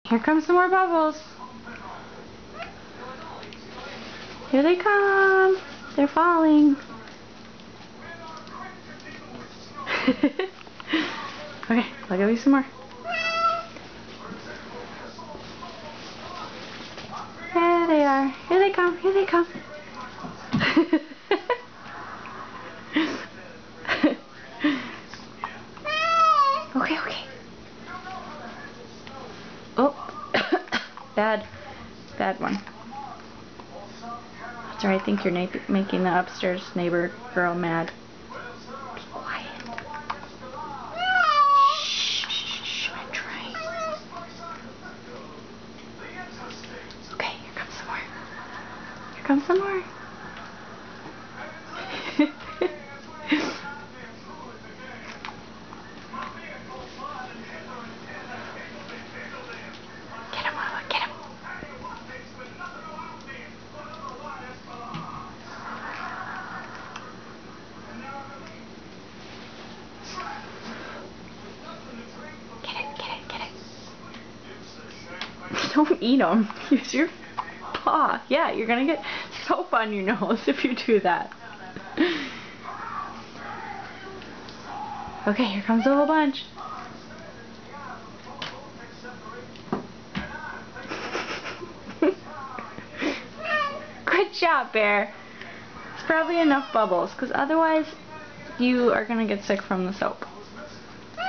Here comes some more bubbles. Here they come. They're falling. Okay, I'll give you some more. There they are. Here they come. Here they come. Okay, okay. Oh, bad one. That's right, I think you're making the upstairs neighbor girl mad. Be quiet. Shh, I'm trying. Okay, here comes some more. Here comes some more. Get him, Mama, get him. Get it. Don't eat them. Use your paw. Yeah, you're gonna get soap on your nose if you do that. Okay, here comes the whole bunch. Good job, Bear. It's probably enough bubbles, because otherwise you are gonna get sick from the soap.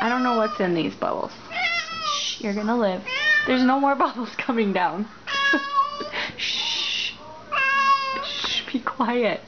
I don't know what's in these bubbles. Shh, you're gonna live. There's no more bubbles coming down. Shh. Shh, be quiet.